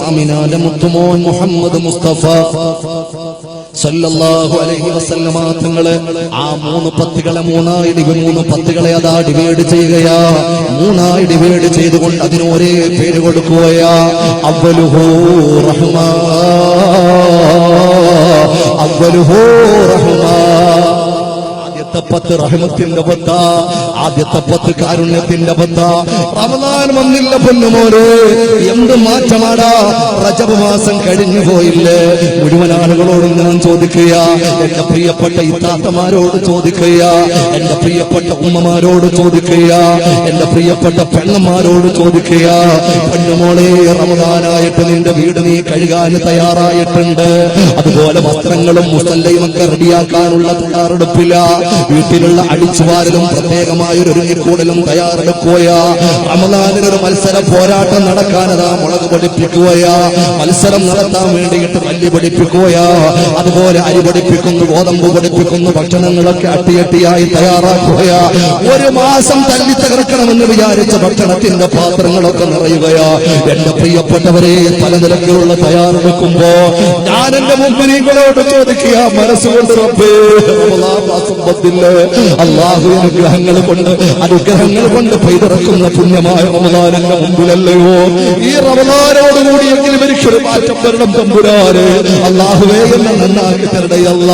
ആമിനാന്റെ മുത്തുമോൻ മുഹമ്മദ് മുസ്തഫ സല്ലല്ലാഹു അലൈഹി വസല്ലമ തങ്ങള് ആ 3 പത്തുകളെ 3 പത്തുകളെ അതാ ഡിവൈഡ് ചെയ്യുകയാ. 3 ഡിവൈഡ് ചെയ്തുകൊണ്ട് അതിന് ഒരേ പേര് കൊടുക്കുകയാ. അവ്വലുഹു റഹ്മാ, അവ്വലുഹു റഹ്മാ. ആദ്യത്തെ 10 റഹ്മത്തിന്റെ പത്ത, ആദ്യത്തെ 10 കാരുണ്യത്തിന്റെ പത്ത. റമദാൻ വന്നില്ല പൊന്നുമോരെ, എന്ത് മാറ്റമാടാ. റജബ് മാസം കഴിഞ്ഞു പോയില്ലേ. മുഴുവൻ ആളുകളോടും ഞാൻ ചോദിക്കുക, എന്റെ പ്രിയപ്പെട്ട ഇത്താത്തമാരോട് ചോദിക്കുക, എന്റെ പ്രിയപ്പെട്ട ഉമ്മമാരോട് ചോദിക്കുക, എന്റെ പ്രിയപ്പെട്ട പെണ്ണന്മാരോട് ചോദിക്കുക. പെണ്ണുമോളെ, റമദാനായിട്ട് നിന്റെ വീട് നീ കഴുകാൻ തയ്യാറായിട്ടുണ്ട്. അതുപോലെ വസ്ത്രങ്ങളും മുസല്ലയും ഒക്കെ റെഡിയാക്കാനുള്ള തയ്യാറെടുപ്പില്ല. വീട്ടിലുള്ള അടിച്ചുവാരലും പ്രത്യേകമായൊരു ഒരുങ്ങിക്കൂടലും തയ്യാറെടുക്കുകയാ. റമദാനിനൊരു മത്സര പോരാട്ടം നടക്കാനതാ മുളക് പൊടിപ്പിക്കുകയാ. മത്സരം നടത്താൻ വേണ്ടിയിട്ട് മല്ലി പൊടിപ്പിക്കുകയാ. അതുപോലെ അരി പൊടിപ്പിക്കുന്നു, ഗോതമ്പ് പൊടിപ്പിക്കുന്നു, ഭക്ഷണങ്ങളൊക്കെ അട്ടിയട്ടിയായി തയ്യാറാക്കുകയാ. 1 മാസം തല്ലി തകർക്കണമെന്ന് വിചാരിച്ച ഭക്ഷണത്തിന്റെ പാത്രങ്ങളൊക്കെ നിറയുകയാ. എന്റെ പ്രിയപ്പെട്ടവരെ, പല നിലയ്ക്കുള്ള തയ്യാറെടുക്കുമ്പോ ഞാൻ എന്റെ മുമ്പിനീങ്ങളോട് ചോദിക്കുക, മനസ്സുകൊണ്ട് റബ്ബേ, അല്ലാഹു അനുഗ്രഹങ്ങൾ കൊണ്ട് പെയ്തിറക്കുന്ന പുണ്യമായ റമദാനിന്റെ മുമ്പിലല്ലയോ ഈ റമദാനോടുകൂടിയെങ്കിലും എനിക്കൊരു മാറ്റം വരണം തമ്പുരാനെ. അല്ലാഹുവേ, എന്നെ നന്നാക്കി തരണയല്ല.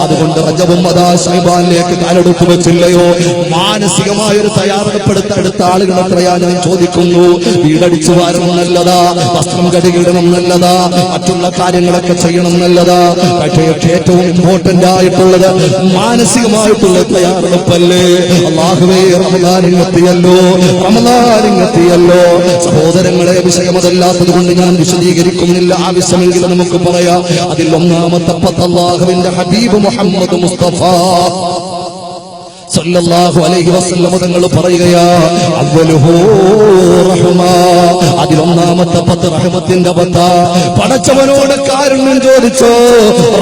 അതുകൊണ്ട് റജബും അതാ ശഅബാനിലേക്ക് കാലെടുത്തു വെച്ചില്ലയോ. മാനസികമായൊരു തയ്യാറെടുപ്പെടുത്ത അടുത്ത ആളുകൾ എത്രയാ ഞാൻ ചോദിക്കുന്നു. വീടടിച്ചു വാരണം നല്ലതാ, വസ്ത്രം കഴുകിയിടണം നല്ലതാ, മറ്റുള്ള കാര്യങ്ങളൊക്കെ ചെയ്യണം നല്ലതാ. പക്ഷേ ഏറ്റവും ഇമ്പോർട്ടന്റ് ആയിട്ടുള്ളത് മാനസികമായിട്ടുള്ള തയ്യാറെടുപ്പല്ലേ. അല്ലാഹുവേ, റമദാനിങ്ങെത്തിയല്ലോ, റമദാനിങ്ങെത്തിയല്ലോ. സഹോദരങ്ങളെ, വിഷയമതല്ലാത്തത് കൊണ്ട് ഞാൻ വിശദീകരിക്കുന്നില്ല. ആവശ്യമെങ്കിൽ നമുക്ക് പറയാം. അതിൽ ഒന്നാമത്തെ 10 അല്ലാഹുവിന്റെ ഹബീബ് മുഹമ്മദ് മുസ്തഫ സല്ലല്ലാഹു അലൈഹി വസല്ലം തങ്ങൾ പറയുകയാ, അവ്വലുഹു റഹ്മാ. അതിലൊന്നാമത്തെ 10 റഹ്മത്തിന്റെ 10. പടച്ചവനോട് കാരുണ്യം ചോദിച്ചോ,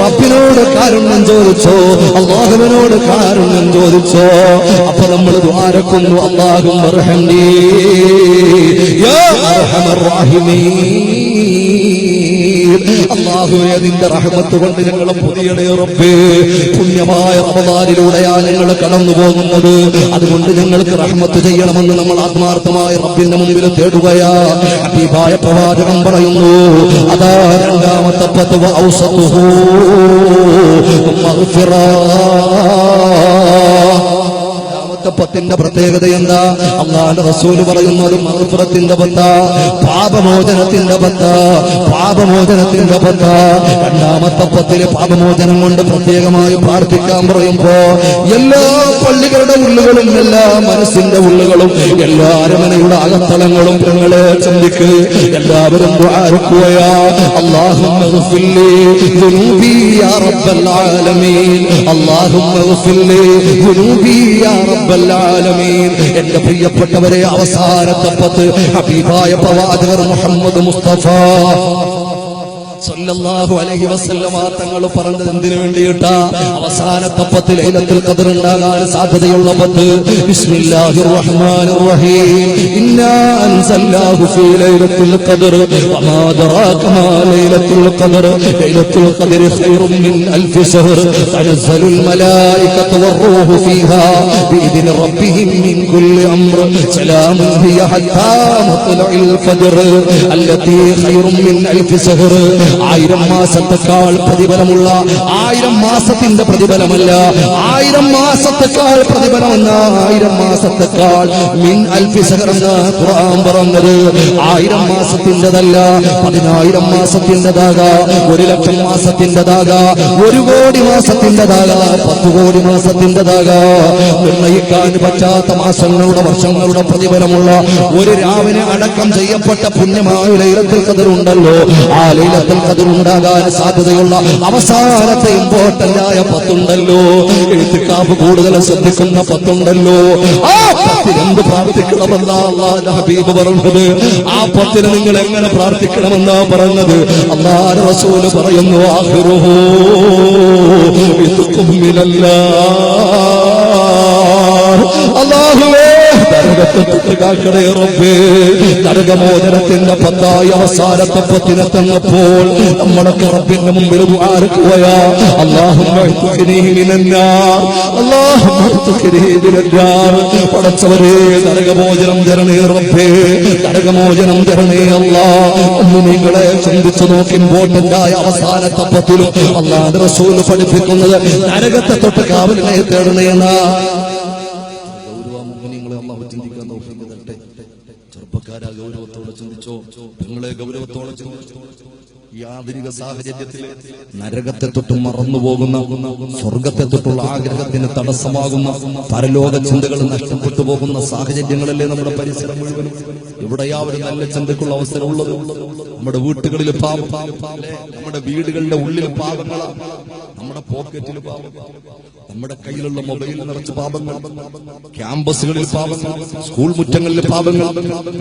റബ്ബിനോട് കാരുണ്യം ചോദിച്ചോ, അല്ലാഹുവിനോട് കാരുണ്യം ചോദിച്ചോ. അപ്പൊ നമ്മൾ ദുആരക്കുന്നു, അല്ലാഹുമ്മ റഹ്മനി യാ അർഹമർ റഹീമീൻ. അല്ലാഹുവേ, നിന്റെ റഹ്മത്ത് കൊണ്ട് ഞങ്ങളെ പുതിയടേ റബ്ബേ. പുണ്യമായ റമദാനിലൂടെയാ ഞങ്ങൾ കടന്നു പോകുന്നത്. അതുകൊണ്ട് ഞങ്ങൾക്ക് റഹ്മത്ത് ചെയ്യണമെന്ന് നമ്മൾ ആത്മാർത്ഥമായി റബ്ബിന്റെ മുമ്പിൽ തേടുകയാ. ഹബീബായ പ്രവാചകൻ പറയുന്നു, അതാ രണ്ടാമത്തെ 10 ഔസതുഹു മഗ്ഫിറ. 10ന്റെ പ്രത്യേകത എന്താ? അല്ലാഹുവിന്റെ റസൂല് പറയുന്നത് മഗ്ഫിറത്തിന്റെ 10, പാപമോചനത്തിന്റെ 10, പാപമോചനത്തിന്റെ 10. രണ്ടാമത്തെ 10 പാപമോചനം കൊണ്ട് പ്രത്യേകമായി പ്രാർത്ഥിക്കാൻ പറയുമ്പോ എല്ലാ പള്ളികളുടെ ഉള്ളുകളും എല്ലാ മനസ്സിന്റെ ഉള്ളുകളും എല്ലാ അരമനയുടെ അകത്തളങ്ങളും ഞങ്ങളെ ചിന്തിക്ക്. എല്ലാവരും ദുആരക്കുകയാ, അല്ലാഹുമ്മ ഗ്ഫിർലി ദുനൂബി യാ റബ്ബൽ ആലമീൻ, അല്ലാഹുമ്മ ഗ്ഫിർലി ദുനൂബി യാ റബ്ബൽ ആലമീൻ. എന്റെ പ്രിയപ്പെട്ടവരെ, അവസാനത്തെ 10 ഹബീബായ പ്രവാചകർ മുഹമ്മദ് മുസ്തഫ സല്ലല്ലാഹു അലൈഹി വസല്ലമ തങ്ങൾ പറഞ്ഞത് എന്തിനു വേണ്ടിയിട്ടാ? അവസാനത്തെ 10 ലൈലത്തുൽ ഖദർ ഉണ്ടാകാൻ സാധ്യതയുള്ള 10. ബിസ്മില്ലാഹിർ റഹ്മാനിർ റഹീം. ഇന്നാ അൻസൽനാഹു ഫീ ലൈലത്തുൽ ഖദർ വമാ അദ്റാക മാ ലൈലത്തുൽ ഖദർ. ലൈലത്തുൽ ഖദർ ഖൈറും മിൻ അൽഫി ശഹർ. തനസ്സലുൽ മലായികതു വറൂഹു ഫീഹാ ബിഇദ്നി റബ്ബിഹിം മിൻ കുല്ലി അംർ. സലാമുൻ ഹിയ ഹത്താ മത്ലഇൽ ഫജ്ർ അല്ലതി ഖൈറും മിൻ അൽഫി ശഹർ. 1000 മാസത്തേക്കാൾ പ്രതിഫലമുള്ള, 1000 മാസത്തിന്റെ പ്രതിഫലമല്ല, 1000 മാസത്തേക്കാൾ പ്രതിഫലമെന്ന, 1000 മാസത്തേക്കാൾ മിൻ അൽഫി ശഹർ എന്ന ഖുർആൻ പറഞ്ഞത്. 1000 മാസത്തിൻ്റെതല്ല, 10000 മാസത്തിൻ്റെതാകാം, 1,00,000 മാസത്തിൻ്റെതാകാം, 1 കോടി മാസത്തിൻ്റെതാകാം, 10 കോടി മാസത്തിൻ്റെതാകാം. നിർണയിക്കാൻ പറ്റാത്ത മാസങ്ങളുടെ വർഷങ്ങളുടെ പ്രതിഫലമുള്ള ഒരു രാവിനെ അടക്കം ചെയ്യപ്പെട്ട പുണ്യമായ ലൈലത്തുൽ ഖദർ ഉണ്ടല്ലോ. ആ ലൈലത്തുൽ ഖദർ ഉണ്ടാകാൻ സാധ്യതയുള്ള അവസാനത്തെ ഇമ്പോർട്ടന്റ് ആയ 10 ഉണ്ടല്ലോ. ഇത്തിഖാഫ് കൂടുതൽ ശ്രദ്ധിക്കുന്ന 10 ഉണ്ടല്ലോ. ആ 10 എന്ത് പ്രാർത്ഥിക്കണമെന്നാ അല്ലാഹുവിന്റെ ഹബീബ് പറഞ്ഞത്. ആ 10 നിങ്ങൾ എങ്ങനെ പ്രാർത്ഥിക്കണമെന്നാ പറഞ്ഞത്. അല്ലാഹുവിന്റെ റസൂൽ പറയുന്നു, ആഖിറുഹു ബിതുഖും മിനല്ലാഹ്. അല്ലാഹുവേ, നരക കാക്കണേ റബ്ബേ. നരകമോചനത്തിന്റെ പത്തായ അവസാനത്തെ പത്തിനെത്തങ്ങപ്പോൾ നമ്മളൊക്കെ റബ്ബിന്റെ മുമ്പിൽ ദുആർക്കുകയാ, അല്ലാഹുമ്മ ഇഹ്തിനി മിനന്നാർ, അല്ലാഹുമ്മ ഇഹ്തിനി മിനന്നാർ. പടച്ചവരേ, നരകമോചനം തരണേ റബ്ബേ, നരകമോചനം തരണേ അല്ലാഹ്. മുഅ്മിനീങ്ങളെ ചിന്തിച്ചു നോക്കുമ്പോൾ ഉണ്ടായ അവസാനത്തെ പത്തിലും അല്ലാഹുവിന്റെ റസൂൽ പഠിപ്പിക്കുന്നത് നരകത്തെ തൊട്ട് കാവലിനെ തേടണേ എന്നാ. ചെറുപ്പക്കാരാ, ഗൗരവത്തോടെ ചിന്തിച്ചോ, നിങ്ങളെ ഗൗരവത്തോടെ ചിന്തിച്ചോ. ഈ ആധുനിക സാഹചര്യത്തിൽ നരകത്തെ തൊട്ട് മറന്നുപോകുന്ന, സ്വർഗത്തെ തൊട്ടുള്ള ആഗ്രഹത്തിന് തടസ്സമാകുന്ന, പരലോക ചിന്തകൾ നഷ്ടപ്പെട്ടു പോകുന്ന സാഹചര്യങ്ങളല്ലേ നമ്മുടെ പരിസരം മുഴുവനും. എവിടെയാവരും നല്ല ചിന്തക്കുള്ള അവസരമുള്ളത്? നമ്മുടെ വീട്ടുകളിൽ പാപം, നമ്മുടെ വീടുകളുടെ ഉള്ളിൽ പാപങ്ങളാണ്, നമ്മുടെ പോക്കറ്റിൽ പാപം, നമ്മുടെ കയ്യിലുള്ള മൊബൈലിൽ നിറച്ച് പാപങ്ങൾ, ക്യാമ്പസുകളിൽ പാപങ്ങൾ, സ്കൂൾ മുറ്റങ്ങളിൽ പാപങ്ങൾ,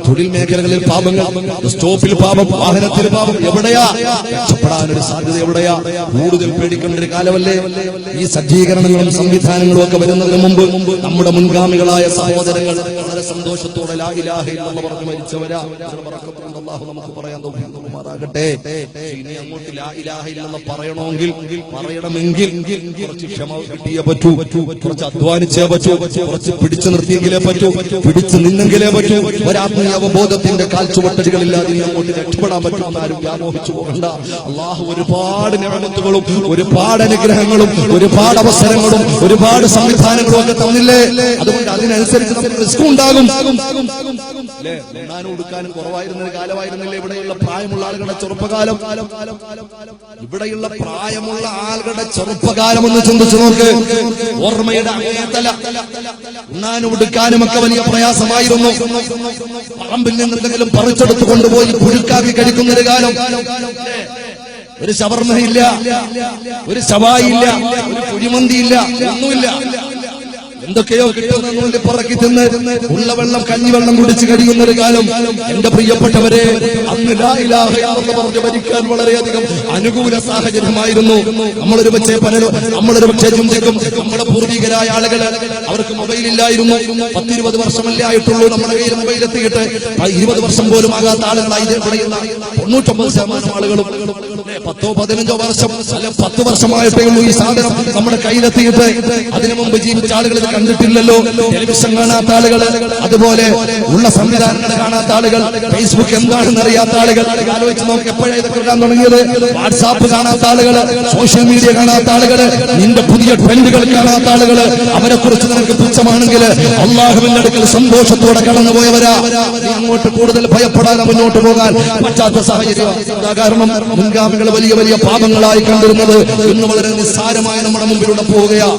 തൊഴിൽ മേഖലകളിൽ പാപങ്ങൾ, സ്റ്റോപ്പിൽ പാപം, വാഹനത്തിൽ പാപം. എവിടെയാ രക്ഷപ്പെടാനൊരു സാധ്യത? എവിടെയാ? കൂടുതൽ പേടിക്കേണ്ട ഒരു കാലമല്ലേ? ഈ സജ്ജീകരണങ്ങളും സംവിധാനങ്ങളും ഒക്കെ വരുന്നതിന് മുമ്പ് നമ്മുടെ മുൻഗാമികളായ സഹോദരങ്ങൾ വളരെ സന്തോഷത്തോടെ ലാ ഇലാഹ ഇല്ലല്ലാഹ് പറഞ്ഞു മരിച്ചവരാ. അല്ലാഹു നമുക്ക് പറയാൻ തോന്നുമാറാകട്ടെ. ഇനി അങ്ങോട്ട് ലാ ഇലാഹ ഇല്ലല്ലാഹ് പറയണമെങ്കിൽ കുറച്ച് ക്ഷമ കിട്ടിയേ പറ്റൂ, കുറച്ച് അധ്വാനിച്ചേ പറ്റൂ, കുറച്ച് പിടിച്ചു നിർത്തിയെങ്കിലേ പറ്റൂ, പിടിച്ചു നിന്നെങ്കിലേ പറ്റൂ. ഒരാത്മീയ അവബോധത്തിന്റെ കാൽച്ചുവട്ടലുകളില്ലാതെ അങ്ങോട്ട് രക്ഷപ്പെടാൻ പറ്റും. ആരും വ്യാമോഹിച്ചു പോകണ്ട. അല്ലാഹു ഒരുപാട് നിഅമത്തുകളും ഒരുപാട് അനുഗ്രഹങ്ങളും ഒരുപാട് അവസരങ്ങളും ഒരുപാട് സംവിധാനങ്ങളും ഒക്കെ തന്നില്ലേ? അതുകൊണ്ട് അതിനനുസരിച്ച് നമുക്ക് റിസ്ക് ഉണ്ടാകും. ഉണ്ണാനും ഉടുക്കാനും കുറവായിരുന്ന കാലമായിരുന്നില്ല ഇവിടെയുള്ള പ്രായമുള്ള ആളുകളുടെ ചെറുപ്പകാലം. ഇവിടെയുള്ള പ്രായമുള്ള ആളുകളുടെ ചെറുപ്പകാലം ഒന്ന് ചിന്തിച്ചു നോക്ക്. ഓർമ്മയുടെ അങ്ങേതല. ഉണ്ണാനും ഉടുക്കാനും ഒക്കെ വലിയ പ്രയാസമായിരുന്നു. പറമ്പിൽ നിന്ന് എന്തെങ്കിലും പറിച്ചെടുത്ത് കൊണ്ടുപോയി പുഴുക്കാക്കി കഴിക്കുന്നൊരു കാലം. ഒരു ഷവർമയില്ല, ഒരു ശവായില്ല, ഒരു കുഴിമന്തിയില്ല, ഒന്നുമില്ല. എന്തൊക്കെയോ കിട്ടുന്ന പറക്കി തിന്ന് ഉള്ള വെള്ളം കഞ്ഞിവെള്ളം കുടിച്ച് കഴിയുന്ന ഒരു കാലം. എന്റെ പ്രിയപ്പെട്ടവരെ, അന്ന് ലാ ഇലാഹ ഇല്ലല്ലാഹ് പറഞ്ഞ് മരിക്കാൻ വളരെയധികം അനുകൂല സാഹചര്യമായിരുന്നു. നമ്മളൊരു പക്ഷേ ചിന്തിക്കും, നമ്മുടെ പൂർവികരായ ആളുകൾ അവർക്ക് മൊബൈലില്ലായിരുന്നു. 10-20 വർഷമല്ലേ ആയിട്ടുള്ളൂ നമ്മുടെ കയ്യിൽ മൊബൈൽ എത്തിയിട്ട്. 20 വർഷം പോലും ആകാത്ത ആളുകളായി പറയുന്ന 99% ആളുകളും 10-15 വർഷം അല്ല 10 വർഷമായിട്ടേ ഉള്ളൂ ഈ സാധനം നമ്മുടെ കയ്യിലെത്തിയിട്ട്. അതിനു മുമ്പ് ജീവിച്ച ആളുകൾ കണ്ടിട്ടില്ലല്ലോ. ടെലിവിഷൻ കാണാത്ത ആളുകൾ, അതുപോലെ ഉള്ള സംവിധാനങ്ങൾ കാണാത്ത ആളുകൾ, ഫേസ്ബുക്ക് എന്താണെന്ന് അറിയാത്ത ആളുകൾ. ആലോചിച്ച് നോക്കി, എപ്പോഴാണ് ഇതൊക്കെ കാണാൻ തുടങ്ങിയത്? വാട്സാപ്പ് കാണാത്ത ആളുകൾ, സോഷ്യൽ മീഡിയ കാണാത്ത ആളുകൾ, നിന്റെ പുതിയ ട്രെൻഡുകൾ കാണാത്ത ആളുകൾ, അവരെ കുറിച്ച് നിനക്ക് പുച്ഛമാണെങ്കിൽ അല്ലാഹുവിന്റെ അടുക്കൽ സന്തോഷത്തോടെ കടന്നുപോയവരാ. നീ അങ്ങോട്ട് കൂടുതൽ ഭയപ്പെടാതെ മുന്നോട്ട് പോകാൻ പറ്റാത്ത സാഹചര്യം. കാരണം മുൻഗാമികൾ വലിയ വലിയ പാപങ്ങളായി കണ്ടിരുന്നത് ഇന്ന് വളരെ നിസ്സാരമായി നമ്മുടെ മുമ്പിലൂടെ പോവുകയാ.